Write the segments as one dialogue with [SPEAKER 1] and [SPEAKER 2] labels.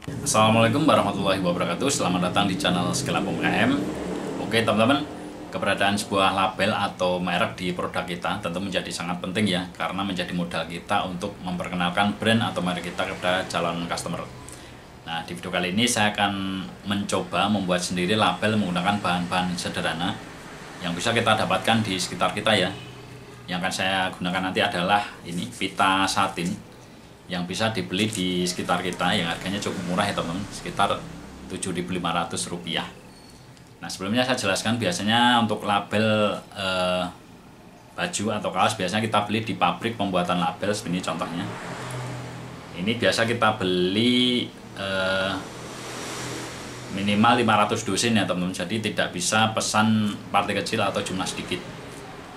[SPEAKER 1] Assalamualaikum warahmatullahi wabarakatuh. Selamat datang di channel Skillab UMKM. Oke teman-teman, keberadaan sebuah label atau merek di produk kita tentu menjadi sangat penting ya, karena menjadi modal kita untuk memperkenalkan brand atau merek kita kepada calon customer. Nah, di video kali ini saya akan mencoba membuat sendiri label menggunakan bahan-bahan sederhana yang bisa kita dapatkan di sekitar kita ya. Yang akan saya gunakan nanti adalah ini pita satin yang bisa dibeli di sekitar kita, yang harganya cukup murah ya teman-teman, sekitar Rp7.500. Nah, sebelumnya saya jelaskan, biasanya untuk label baju atau kaos biasanya kita beli di pabrik pembuatan label. Seperti ini contohnya, ini biasa kita beli minimal 500 dosen ya teman-teman, jadi tidak bisa pesan partai kecil atau jumlah sedikit.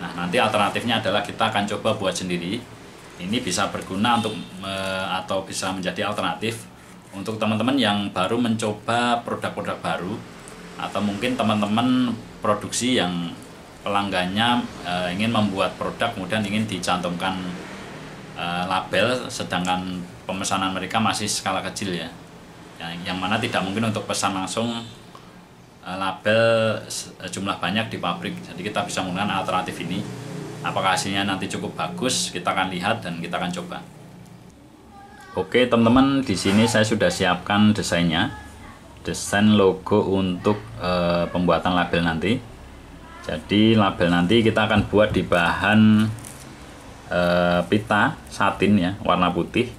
[SPEAKER 1] Nah, nanti alternatifnya adalah kita akan coba buat sendiri. Ini bisa berguna untuk atau bisa menjadi alternatif untuk teman-teman yang baru mencoba produk-produk baru, atau mungkin teman-teman produksi yang pelanggannya ingin membuat produk kemudian ingin dicantumkan label, sedangkan pemesanan mereka masih skala kecil ya, yang mana tidak mungkin untuk pesan langsung label jumlah banyak di pabrik. Jadi kita bisa menggunakan alternatif ini. Apakah hasilnya nanti cukup bagus, kita akan lihat dan kita akan coba. Oke teman-teman, di sini saya sudah siapkan desainnya, desain logo untuk pembuatan label nanti. Jadi label nanti kita akan buat di bahan pita satin ya, warna putih.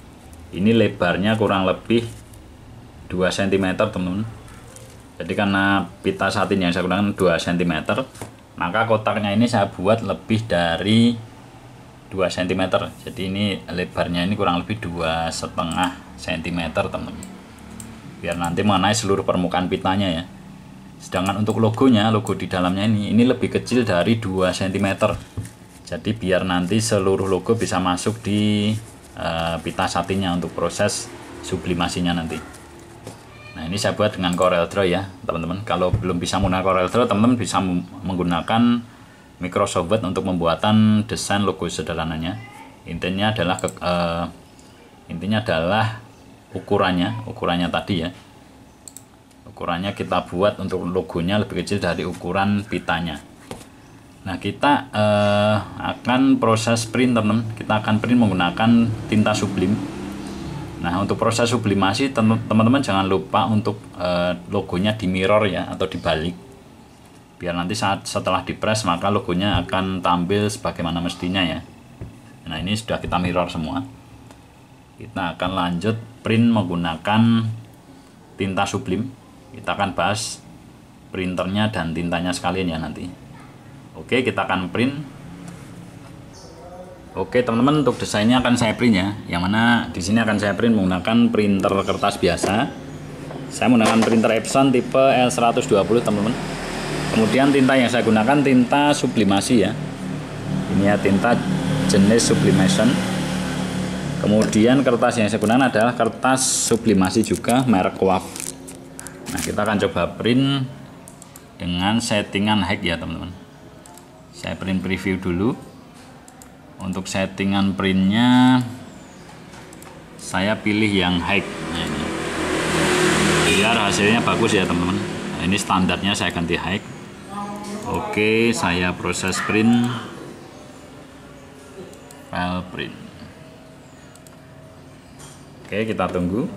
[SPEAKER 1] Ini lebarnya kurang lebih 2 cm teman-teman. Jadi karena pita satin yang saya gunakan 2 cm, maka kotaknya ini saya buat lebih dari 2 cm. Jadi ini lebarnya ini kurang lebih 2,5 cm teman-teman, biar nanti mengenai seluruh permukaan pitanya ya. Sedangkan untuk logonya, logo di dalamnya ini lebih kecil dari 2 cm. Jadi biar nanti seluruh logo bisa masuk di pita satinnya untuk proses sublimasinya nanti. Nah, ini saya buat dengan Corel Draw ya teman-teman. Kalau belum bisa menggunakan Corel Draw, teman-teman bisa menggunakan Microsoft Word untuk pembuatan desain logo sederhananya. Intinya adalah ukurannya tadi ya. Ukurannya kita buat untuk logonya lebih kecil dari ukuran pitanya. Nah, kita akan proses print teman-teman. Kita akan print menggunakan tinta sublim. Nah, untuk proses sublimasi teman-teman jangan lupa untuk logonya di mirror ya, atau dibalik, biar nanti setelah dipres maka logonya akan tampil sebagaimana mestinya ya. Nah, ini sudah kita mirror semua. Kita akan lanjut print menggunakan tinta sublim. Kita akan bahas printernya dan tintanya sekalian ya nanti. Oke, kita akan print. Oke teman-teman, untuk desainnya akan saya print ya, yang mana di sini akan saya print menggunakan printer kertas biasa. Saya menggunakan printer Epson tipe L120 teman-teman. Kemudian tinta yang saya gunakan tinta sublimasi ya. Ini ya, tinta jenis sublimation. Kemudian kertas yang saya gunakan adalah kertas sublimasi juga, merek WAF. Nah, kita akan coba print dengan settingan high ya teman-teman. Saya print preview dulu. Untuk settingan printnya saya pilih yang high. Nah, ini biar hasilnya bagus ya teman-teman. Nah, ini standarnya saya ganti high. Oke, saya proses print, file print. Oke, kita tunggu.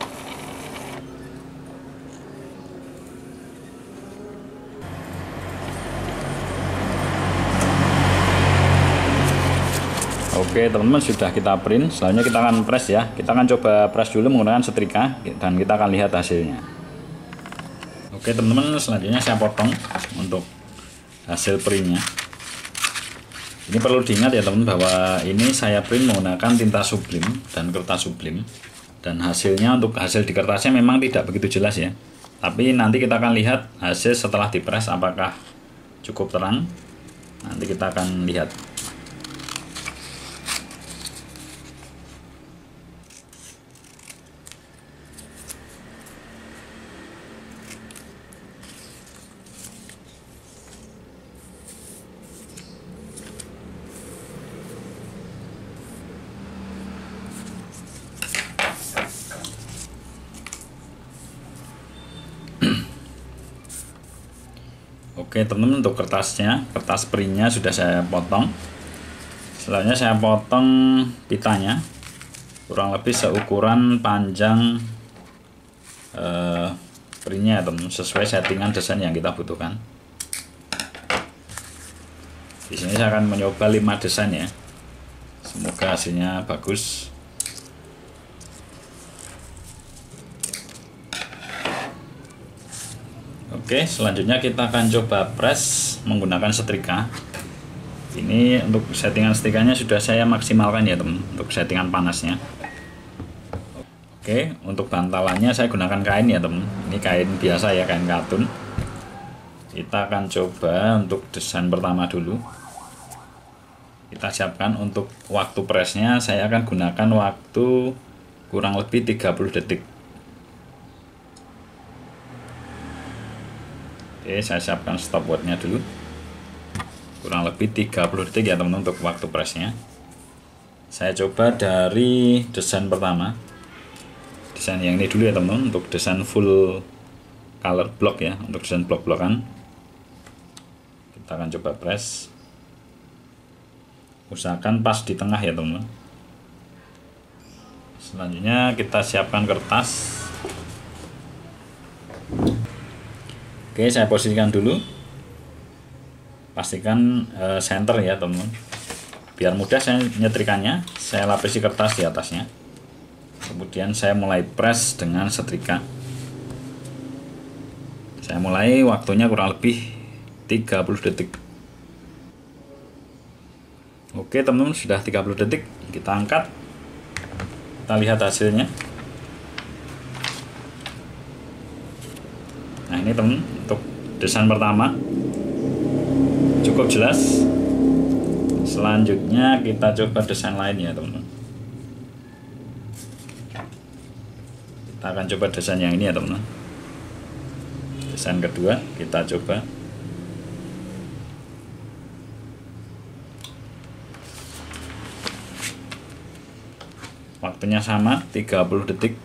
[SPEAKER 1] Oke teman-teman, sudah kita print. Selanjutnya kita akan press ya. Kita akan coba press dulu menggunakan setrika dan kita akan lihat hasilnya. Oke teman-teman, selanjutnya saya potong untuk hasil printnya. Ini perlu diingat ya teman-teman, bahwa ini saya print menggunakan tinta sublim dan kertas sublim, dan hasilnya untuk hasil di kertasnya memang tidak begitu jelas ya. Tapi nanti kita akan lihat hasil setelah dipres apakah cukup terang. Nanti kita akan lihat. Oke teman-teman, untuk kertasnya, kertas printnya sudah saya potong. Selanjutnya saya potong pitanya kurang lebih seukuran panjang printnya teman, sesuai settingan desain yang kita butuhkan. Di sini saya akan mencoba 5 desain ya, semoga hasilnya bagus. Oke, selanjutnya kita akan coba press menggunakan setrika. Ini untuk settingan setrikanya sudah saya maksimalkan ya teman, untuk settingan panasnya. Oke, untuk bantalannya saya gunakan kain ya teman. Ini kain biasa ya, kain katun. Kita akan coba untuk desain pertama dulu. Kita siapkan untuk waktu pressnya, saya akan gunakan waktu kurang lebih 30 detik. Oke, saya siapkan stopwatchnya dulu. Kurang lebih 30 detik ya teman untuk waktu pressnya. Saya coba dari desain pertama. Desain yang ini dulu ya teman, untuk desain full color block ya, untuk desain blok-blokan. Kita akan coba press. Usahakan pas di tengah ya teman. Selanjutnya kita siapkan kertas. Oke, saya posisikan dulu. Pastikan center ya teman. Biar mudah saya nyetrikannya, saya lapisi kertas di atasnya. Kemudian saya mulai press dengan setrika. Saya mulai, waktunya kurang lebih 30 detik. Oke teman-teman, sudah 30 detik. Kita angkat. Kita lihat hasilnya. Nah ini teman, untuk desain pertama cukup jelas. Selanjutnya kita coba desain lainnya teman-teman. Kita akan coba desain yang ini ya teman-teman. Desain kedua kita coba. Waktunya sama, 30 detik.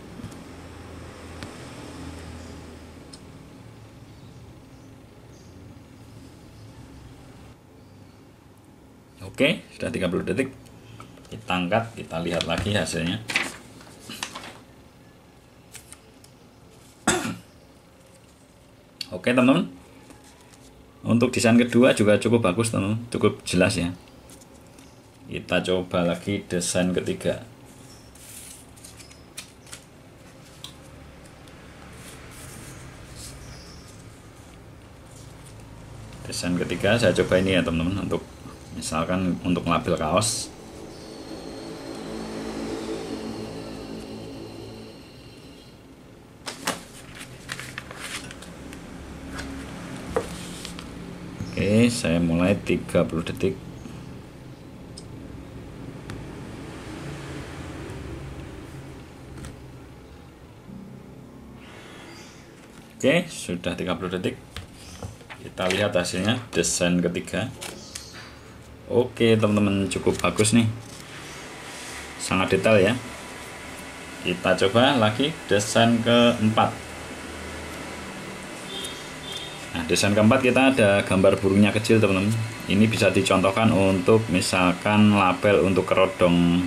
[SPEAKER 1] Oke, sudah 30 detik. Kita angkat, kita lihat lagi hasilnya. Oke teman-teman, untuk desain kedua juga cukup bagus teman-teman, cukup jelas ya. Kita coba lagi desain ketiga. Desain ketiga saya coba ini ya teman-teman, untuk misalkan untuk label kaos. Oke, saya mulai 30 detik. Oke, sudah 30 detik. Kita lihat hasilnya, desain ketiga. Oke teman-teman, cukup bagus nih, sangat detail ya. Kita coba lagi desain keempat. Nah desain keempat kita ada gambar burungnya kecil teman-teman. Ini bisa dicontohkan untuk misalkan label untuk kerodong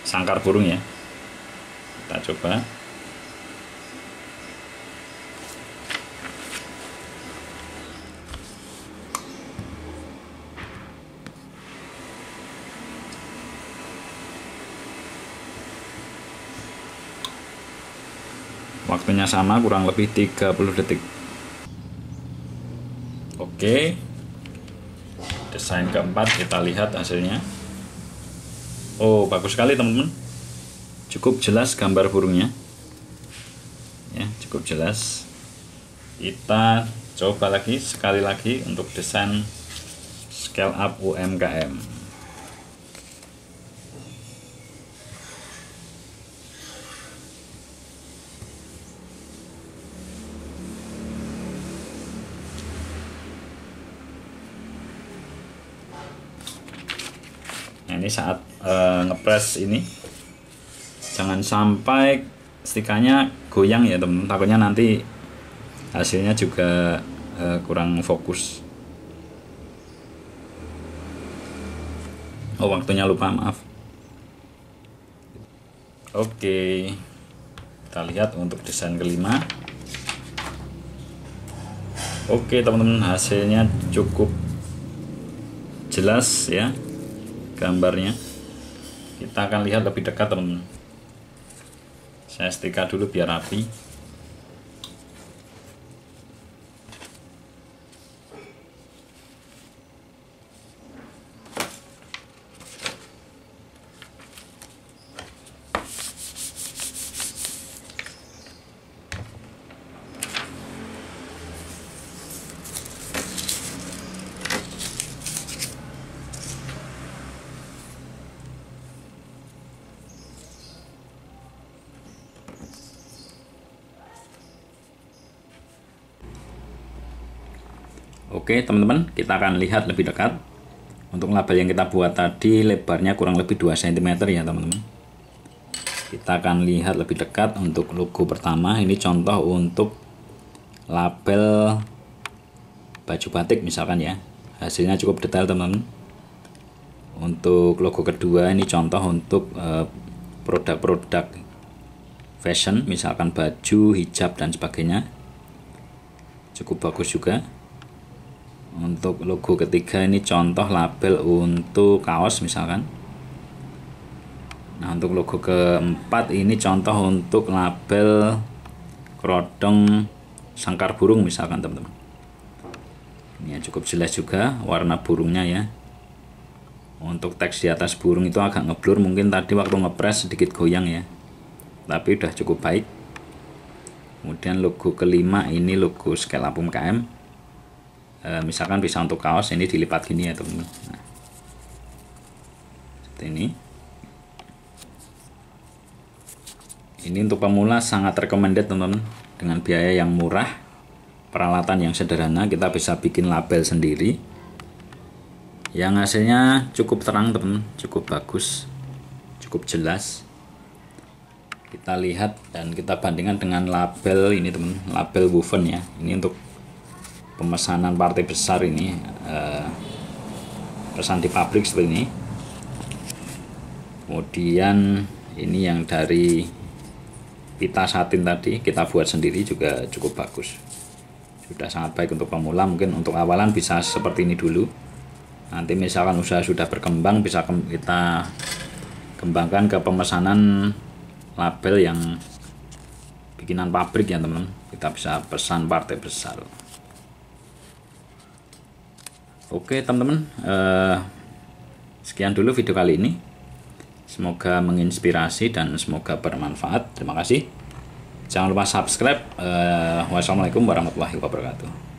[SPEAKER 1] sangkar burung ya. Kita coba. Waktunya sama, kurang lebih 30 detik. Oke, desain keempat kita lihat hasilnya. Oh bagus sekali teman-teman, cukup jelas gambar burungnya ya, cukup jelas. Kita coba lagi, sekali lagi untuk desain scale up UMKM. Nah, ini saat ngepres ini jangan sampai stikernya goyang ya teman, takutnya nanti hasilnya juga kurang fokus. Oh, waktunya lupa, maaf. Oke, kita lihat untuk desain kelima. Oke teman-teman, hasilnya cukup jelas ya gambarnya. Kita akan lihat lebih dekat teman-teman. Saya setrika dulu biar rapi. Oke teman-teman, kita akan lihat lebih dekat. Untuk label yang kita buat tadi lebarnya kurang lebih 2 cm ya teman-teman. Kita akan lihat lebih dekat untuk logo pertama. Ini contoh untuk label baju batik misalkan ya. Hasilnya cukup detail teman-teman. Untuk logo kedua ini contoh untuk produk-produk fashion, misalkan baju, hijab dan sebagainya. Cukup bagus juga. Untuk logo ketiga ini contoh label untuk kaos misalkan. Nah, untuk logo keempat ini contoh untuk label kerodong sangkar burung misalkan teman-teman. Ini cukup jelas juga warna burungnya ya. Untuk teks di atas burung itu agak ngeblur, mungkin tadi waktu ngepres sedikit goyang ya, tapi udah cukup baik. Kemudian logo kelima ini logo Scale Up UMKM. Misalkan bisa untuk kaos, ini dilipat gini ya teman-teman. Nah, seperti ini. Ini untuk pemula sangat recommended teman-teman. Dengan biaya yang murah, peralatan yang sederhana, kita bisa bikin label sendiri. Yang hasilnya cukup terang teman-teman, cukup bagus, cukup jelas. Kita lihat dan kita bandingkan dengan label ini teman, label woven ya. Ini untuk pemesanan partai besar ini, pesan di pabrik seperti ini. Kemudian ini yang dari pita satin tadi kita buat sendiri juga cukup bagus, sudah sangat baik untuk pemula. Mungkin untuk awalan bisa seperti ini dulu, nanti misalkan usaha sudah berkembang bisa kita kembangkan ke pemesanan label yang bikinan pabrik ya teman-teman. Kita bisa pesan partai besar. Oke teman-teman, sekian dulu video kali ini. Semoga menginspirasi dan semoga bermanfaat. Terima kasih. Jangan lupa subscribe. Wassalamualaikum warahmatullahi wabarakatuh.